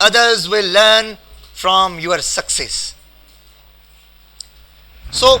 others will learn from your success. So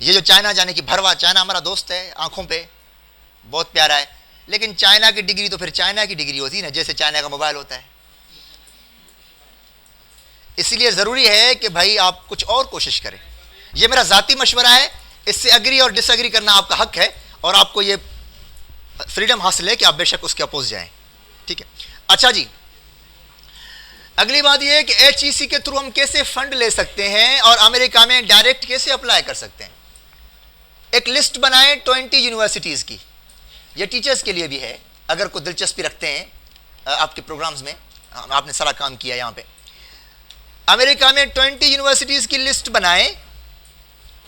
یہ جو China جانے کی بھروا، چائنا ہمارا دوست ہے آنکھوں پہ، بہت پیارا ہے، لیکن چائنا کی ڈگری تو پھر چائنا کی ڈگری ہوتی ہے نا، جیسے چائنا کا موبائل ہوتا ہے. اس لیے ضروری ہے کہ بھائی آپ کچھ اور کوشش کریں. یہ میرا ذاتی مشورہ ہے، اس سے اگری اور ڈس اگری کرنا آپ کا حق ہے، اور آپ کو یہ فریڈم حاصل ہے کہ آپ بے شک اس کے اپوز جائیں. ٹھیک ہے. اچھا جی، اگلی بات یہ ہے کہ ایچ ای سی کے تھرو ہم کیسے فنڈ لے سکتے ہیں اور امریکہ میں ڈائریکٹ کیسے اپلائی کر سکتے ہیں. ایک لسٹ بنائیں 20 یونیورسٹیز کی، یہ ٹیچرز کے لیے بھی ہے اگر کوئی دلچسپی رکھتے ہیں آپ کے پروگرامز میں. آپ نے سارا کام کیا یہاں پہ. امریکہ میں 20 یونیورسٹیز کی لسٹ بنائیں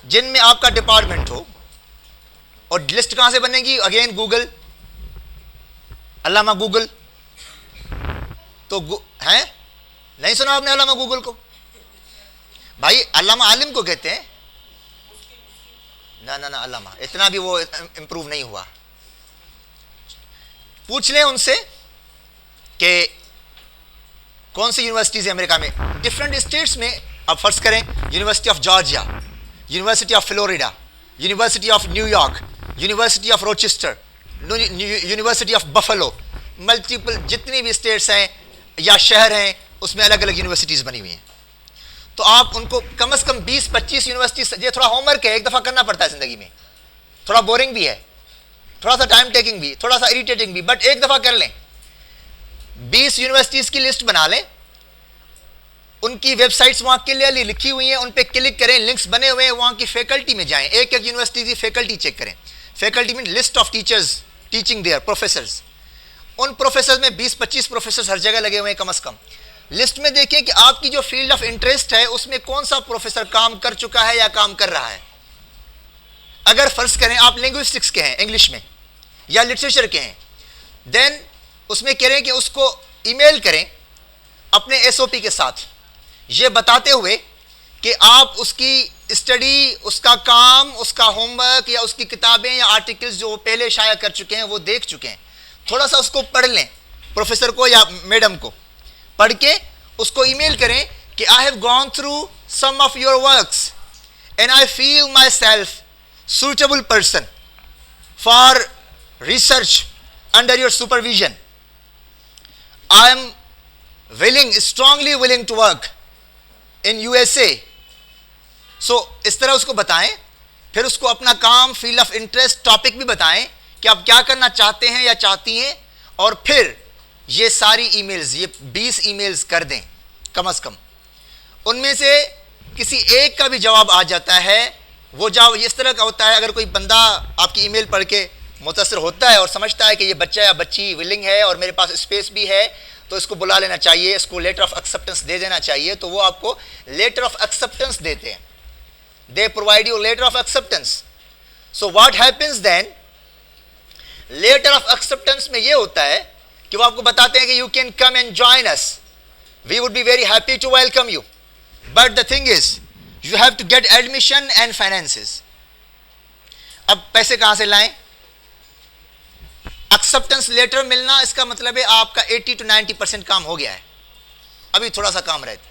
جن میں آپ کا ڈپارٹمنٹ ہو. اور لسٹ کہاں سے بنے گی؟ اگین گوگل، علامہ گوگل. تو ہیں نہیں سنا آپ نے علامہ گوگل کو؟ بھائی علامہ عالم کو کہتے ہیں. نہ علامہ اتنا بھی وہ امپروو نہیں ہوا. پوچھ لیں ان سے کہ کون سی یونیورسٹیز ہیں امریکہ میں. ڈفرنٹ اسٹیٹس میں آپ فرض کریں university of Georgia, university of Florida, university of New York, university of Rochester, university of Buffalo, multiple جتنی بھی اسٹیٹس ہیں یا شہر ہیں اس میں الگ الگ یونیورسٹیز بنی ہوئی ہیں. تو آپ ان کو کم از کم 20-25 یونیورسٹیز، یہ تھوڑا ہوم ورک ہے، ایک دفعہ کرنا پڑتا ہے زندگی میں، تھوڑا بورنگ بھی ہے، تھوڑا سا ٹائم ٹیکنگ بھی، تھوڑا سا اریٹیٹنگ بھی، بٹ ایک دفعہ کر لیں. 20 یونیورسٹیز کی لسٹ بنا لیں، ان کی ویب سائٹس وہاں کلیئرلی لکھی ہوئی ہیں، ان پہ کلک کریں، لنکس بنے ہوئے ہیں، وہاں کی فیکلٹی میں جائیں، ایک ایک یونیورسٹی کی فیکلٹی چیک کریں. فیکلٹی میں list of teachers teaching there, professors. ان پروفیسرز میں 20-25 پروفیسرز ہر جگہ لگے ہوئے ہیں کم از کم. لسٹ میں دیکھیں کہ آپ کی جو فیلڈ آف انٹرسٹ ہے اس میں کون سا پروفیسر کام کر چکا ہے یا کام کر رہا ہے. اگر فرض کریں آپ لنگوسٹکس کے ہیں، انگلش میں یا لٹریچر کے ہیں، دین اس میں کہہ رہے ہیں کہ اس کو ای میل کریں اپنے ایس او پی کے ساتھ، یہ بتاتے ہوئے کہ آپ اس کی اسٹڈی، اس کا کام، اس کا ہوم ورک یا اس کی کتابیں یا آرٹیکلز جو پہلے شائع کر چکے ہیں وہ دیکھ چکے ہیں. تھوڑا سا اس کو پڑھ لیں، پروفیسر کو یا میڈم کو پڑھ کے اس کو ای میل کریں کہ I have gone through some of your works and I feel myself suitable person for research under your supervision. I am strongly willing to work in USA. So اس طرح اس کو بتائیں، پھر اس کو اپنا کام، فیلڈ آف انٹرسٹ، ٹاپک بھی بتائیں کہ آپ کیا کرنا چاہتے ہیں یا چاہتی ہیں، اور پھر یہ ساری ای میلز، یہ 20 ای میلز کر دیں کم از کم. ان میں سے کسی ایک کا بھی جواب آ جاتا ہے، وہ جواب اس طرح کا ہوتا ہے، اگر کوئی بندہ آپ کی ای میل پڑھ کے متاثر ہوتا ہے اور سمجھتا ہے کہ یہ بچہ یا بچی ولنگ ہے اور میرے پاس اسپیس بھی ہے، تو اس کو بلا لینا چاہیے، اس کو لیٹر آف ایکسیپٹنس دے دینا چاہیے. تو وہ آپ کو لیٹر آف ایکسیپٹنس دیتے ہیں. They provide you letter of acceptance. So what happens then? Letter of acceptance میں یہ ہوتا ہے کہ وہ آپ کو بتاتے ہیں کہ you can come and join us. We would be very happy to welcome you. But the thing is, you have to get admission and finances. اب پیسے کہاں سے لائیں؟ Acceptance letter ملنا اس کا مطلب ہے آپ کا 80-90% کام ہو گیا ہے، ابھی تھوڑا سا کام رہتا ہے.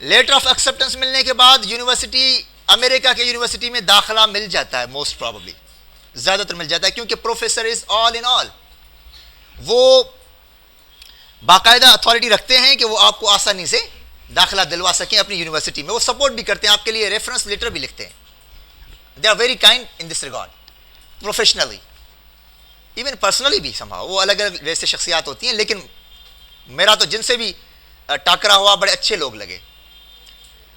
لیٹر آف ایکسیپٹنس ملنے کے بعد یونیورسٹی، امریکہ کے یونیورسٹی میں داخلہ مل جاتا ہے، موسٹ پرابلی زیادہ تر مل جاتا ہے، کیونکہ پروفیسر از آل ان آل. وہ باقاعدہ اتھارٹی رکھتے ہیں کہ وہ آپ کو آسانی سے داخلہ دلوا سکیں اپنی یونیورسٹی میں. وہ سپورٹ بھی کرتے ہیں، آپ کے لیے ریفرنس لیٹر بھی لکھتے ہیں. They are very kind in this regard, professionally, even personally بھی. سمجھا وہ الگ الگ ویسے شخصیات ہوتی ہیں، لیکن میرا تو جن سے بھی ٹاکرا ہوا بڑے اچھے لوگ لگے،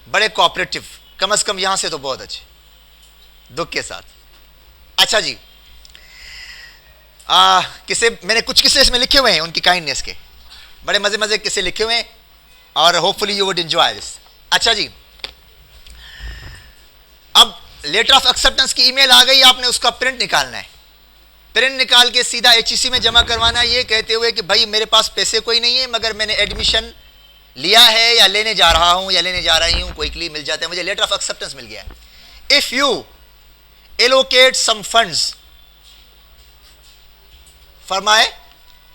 بڑے کوآپریٹو، کم از کم یہاں سے تو بہت اچھے، دکھ کے ساتھ. اچھا جی، قصے میں نے کچھ قصے اس میں لکھے ہوئے ہیں ان کی کائنڈنیس کے، بڑے مزے مزے قصے لکھے ہوئے ہیں، اور hope fully you would enjoy this. اچھا جی، اب لیٹر آف ایکسیپٹنس کی ای میل آ گئی، آپ نے اس کا پرنٹ نکالنا ہے. پرنٹ نکال کے سیدھا ایچ ای سی میں جمع کروانا ہے، یہ کہتے ہوئے کہ بھائی میرے پاس پیسے کوئی نہیں ہے، مگر میں نے ایڈمیشن لیا ہے یا لینے جا رہا ہوں یا لینے جا رہی ہوں، کوئکلی مل جاتا ہے، مجھے لیٹر آف ایکسیپٹنس مل گیا ہے. If you allocate some funds for my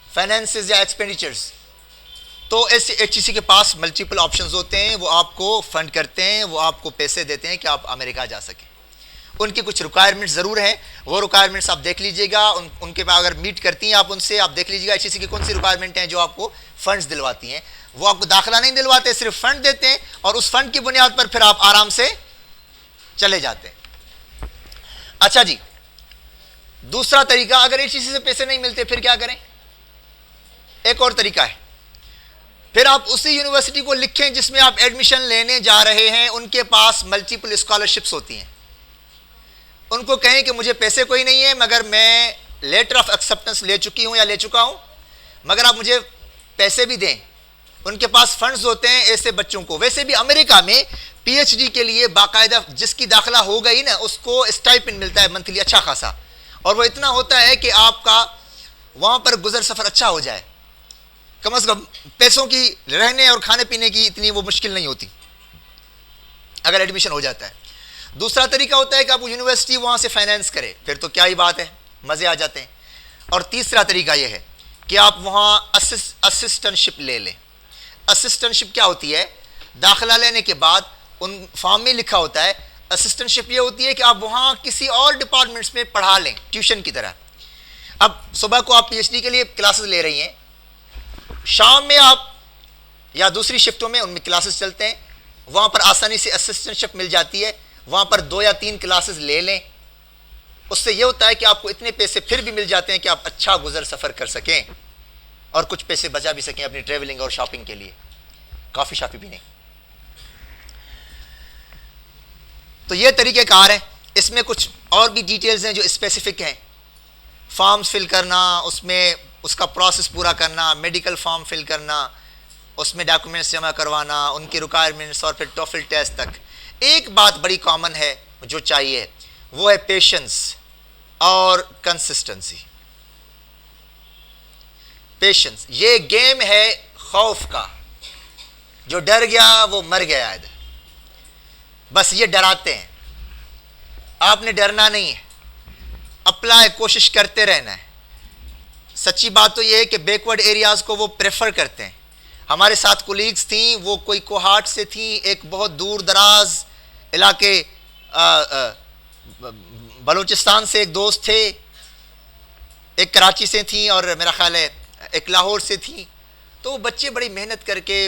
finances یا ایکسپینڈیچرز، تو ایچ ای سی کے پاس ملٹیپل آپشنز ہوتے ہیں، وہ آپ کو فنڈ کرتے ہیں، وہ آپ کو پیسے دیتے ہیں کہ آپ امریکہ جا سکیں. ان کی کچھ ریکوائرمنٹس ضرور ہیں، وہ ریکوائرمنٹس آپ دیکھ لیجئے گا، ان کے پاس اگر میٹ کرتی ہیں آپ ان سے، آپ دیکھ لیجئے گا HEC کی کون سی ریکوائرمنٹ ہیں جو آپ کو فنڈز دلواتی ہیں. وہ آپ کو داخلہ نہیں دلواتے، صرف فنڈ دیتے ہیں، اور اس فنڈ کی بنیاد پر پھر آپ آرام سے چلے جاتے ہیں. اچھا جی، دوسرا طریقہ، اگر HEC سے پیسے نہیں ملتے پھر کیا کریں؟ ایک اور طریقہ ہے، پھر آپ اسی یونیورسٹی کو لکھیں جس میں آپ ایڈمیشن لینے جا رہے ہیں، ان کے پاس ملٹیپل اسکالرشپس ہوتی ہیں، ان کو کہیں کہ مجھے پیسے کوئی نہیں ہے مگر میں لیٹر آف ایکسیپٹنس لے چکی ہوں یا لے چکا ہوں، مگر آپ مجھے پیسے بھی دیں. ان کے پاس فنڈز ہوتے ہیں ایسے بچوں کو. ویسے بھی امریکہ میں PhD کے لیے باقاعدہ جس کی داخلہ ہو گئی نا اس کو اسٹائپنڈ ملتا ہے منتھلی اچھا خاصا، اور وہ اتنا ہوتا ہے کہ آپ کا وہاں پر گزر سفر اچھا ہو جائے، کم از کم پیسوں کی رہنے اور کھانے پینے کی اتنی وہ مشکل نہیں ہوتی اگر ایڈمیشن ہو جاتا ہے. دوسرا طریقہ ہوتا ہے کہ آپ یونیورسٹی وہاں سے فائنینس کرے، پھر تو کیا ہی بات ہے، مزے آ جاتے ہیں. اور تیسرا طریقہ یہ ہے کہ آپ وہاں اسسٹنٹشپ لے لیں. اسسٹنٹشپ کیا ہوتی ہے؟ داخلہ لینے کے بعد ان فارم میں لکھا ہوتا ہے اسسٹنٹشپ یہ ہوتی ہے کہ آپ وہاں کسی اور ڈپارٹمنٹس میں پڑھا لیں ٹیوشن کی طرح. اب صبح کو آپ PhD کے لیے کلاسز لے رہی ہیں، شام میں آپ یا دوسری شفٹوں میں ان میں کلاسز چلتے ہیں، وہاں پر آسانی سے اسسٹنٹشپ مل جاتی ہے، وہاں پر 2 یا 3 کلاسز لے لیں. اس سے یہ ہوتا ہے کہ آپ کو اتنے پیسے پھر بھی مل جاتے ہیں کہ آپ اچھا گزر سفر کر سکیں اور کچھ پیسے بچا بھی سکیں اپنی ٹریولنگ اور شاپنگ کے لیے، کافی شاپی بھی نہیں. تو یہ طریقہ کار ہے. اس میں کچھ اور بھی ڈیٹیلز ہیں جو اسپیسیفک ہیں، فارمز فل کرنا، اس میں اس کا پروسیس پورا کرنا، میڈیکل فارم فل کرنا، اس میں ڈاکومنٹس جمع کروانا، ان کی ریکوائرمنٹس، اور پھر ٹوفل ٹیسٹ تک. ایک بات بڑی کامن ہے جو چاہیے، وہ ہے پیشنس اور کنسسٹنسی. پیشنس، یہ گیم ہے خوف کا، جو ڈر گیا وہ مر گیا. بس یہ ڈراتے ہیں، آپ نے ڈرنا نہیں ہے، اپلائی کوشش کرتے رہنا ہے. سچی بات تو یہ ہے کہ بیکورڈ ایریاز کو وہ پریفر کرتے ہیں. ہمارے ساتھ کولیگز تھیں، وہ کوئی کوہاٹ سے تھیں، ایک بہت دور دراز علاقے، بلوچستان سے ایک دوست تھے، ایک کراچی سے تھیں، اور میرا خیال ہے ایک لاہور سے تھیں. تو وہ بچے بڑی محنت کر کے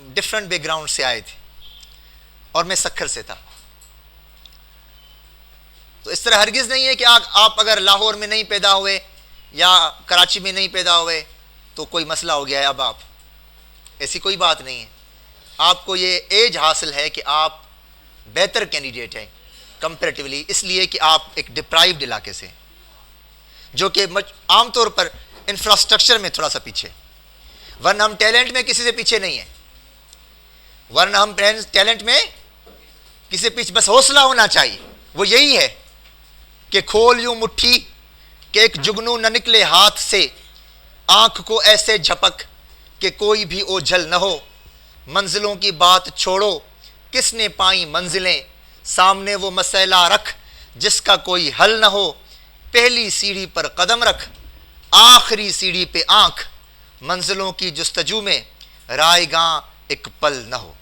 ڈفرینٹ بیک گراؤنڈ سے آئے تھے، اور میں سکھر سے تھا. تو اس طرح ہرگز نہیں ہے کہ آپ اگر لاہور میں نہیں پیدا ہوئے یا کراچی میں نہیں پیدا ہوئے تو کوئی مسئلہ ہو گیا ہے. اب آپ، ایسی کوئی بات نہیں ہے. آپ کو یہ ایج حاصل ہے کہ آپ بہتر کینڈیڈیٹ ہیں کمپیریٹیولی، اس لیے کہ آپ ایک ڈپرائیوڈ علاقے سے، جو کہ عام طور پر انفراسٹرکچر میں تھوڑا سا پیچھے، ورنہ ہم ٹیلنٹ میں کسی سے پیچھے نہیں ہیں. ورنہ ہم ٹیلنٹ میں کسی سے پیچھے، بس حوصلہ ہونا چاہیے. وہ یہی ہے کہ کھول یوں مٹھی کہ ایک جگنو نہ نکلے ہاتھ سے، آنکھ کو ایسے جھپک کہ کوئی بھی اوجھل نہ ہو. منزلوں کی بات چھوڑو، کس نے پائیں منزلیں، سامنے وہ مسئلہ رکھ جس کا کوئی حل نہ ہو. پہلی سیڑھی پر قدم رکھ، آخری سیڑھی پہ آنکھ، منزلوں کی جستجو میں رائے گاں ایک پل نہ ہو.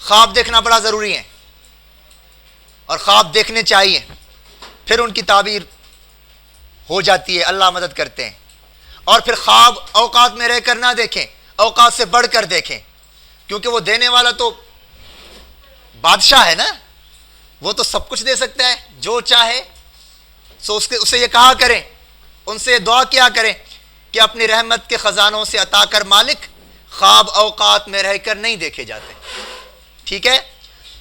خواب دیکھنا بڑا ضروری ہے، اور خواب دیکھنے چاہیے، پھر ان کی تعبیر ہو جاتی ہے، اللہ مدد کرتے ہیں. اور پھر خواب اوقات میں رہ کر نہ دیکھیں، اوقات سے بڑھ کر دیکھیں، کیونکہ وہ دینے والا تو بادشاہ ہے نا، وہ تو سب کچھ دے سکتا ہے جو چاہے. سو اسے یہ کہا کریں، ان سے دعا کیا کریں کہ اپنی رحمت کے خزانوں سے عطا کر مالک، خواب اوقات میں رہ کر نہیں دیکھے جاتے. ٹھیک ہے؟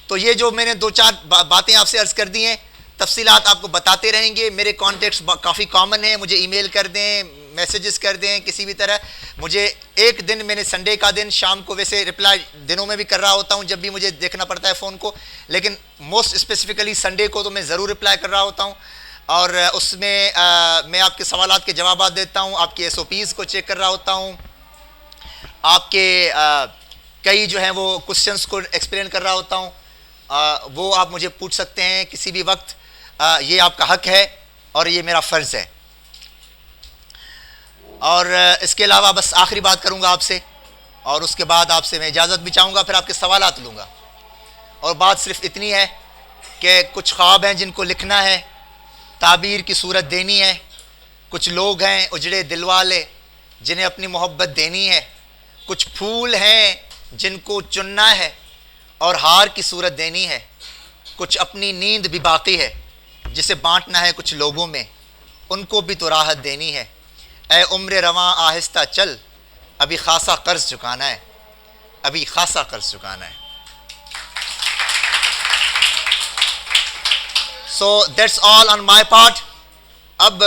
تو یہ جو میں نے 2-4 باتیں آپ سے عرض کر دی ہیں، تفصیلات آپ کو بتاتے رہیں گے. میرے کانٹیکٹس کافی کامن ہیں، مجھے ای میل کر دیں، میسیجز کر دیں، کسی بھی طرح. مجھے ایک دن، میں نے سنڈے کا دن شام کو، ویسے رپلائی دنوں میں بھی کر رہا ہوتا ہوں جب بھی مجھے دیکھنا پڑتا ہے فون کو، لیکن موسٹ اسپیسیفکلی سنڈے کو تو میں ضرور رپلائی کر رہا ہوتا ہوں. اور اس میں میں آپ کے سوالات کے جوابات دیتا ہوں، آپ کے SOPs کو چیک کر رہا ہوتا ہوں، آپ کے کئی جو ہیں وہ کوسچنس کو ایکسپلین کر رہا ہوتا ہوں. وہ آپ مجھے پوچھ سکتے ہیں کسی بھی وقت، یہ آپ کا حق ہے اور یہ میرا فرض ہے. اور اس کے علاوہ بس آخری بات کروں گا آپ سے، اور اس کے بعد آپ سے میں اجازت بھی چاہوں گا، پھر آپ کے سوالات لوں گا. اور بات صرف اتنی ہے کہ کچھ خواب ہیں جن کو لکھنا ہے، تعبیر کی صورت دینی ہے. کچھ لوگ ہیں اجڑے دل والے جنہیں اپنی محبت دینی ہے. کچھ پھول ہیں جن کو چننا ہے اور ہار کی صورت دینی ہے. کچھ اپنی نیند بھی باقی ہے جسے بانٹنا ہے کچھ لوگوں میں، ان کو بھی تو راحت دینی ہے. اے عمر رواں آہستہ چل، ابھی خاصا قرض چکانا ہے، ابھی خاصا قرض چکانا ہے. So that's all on my part. اب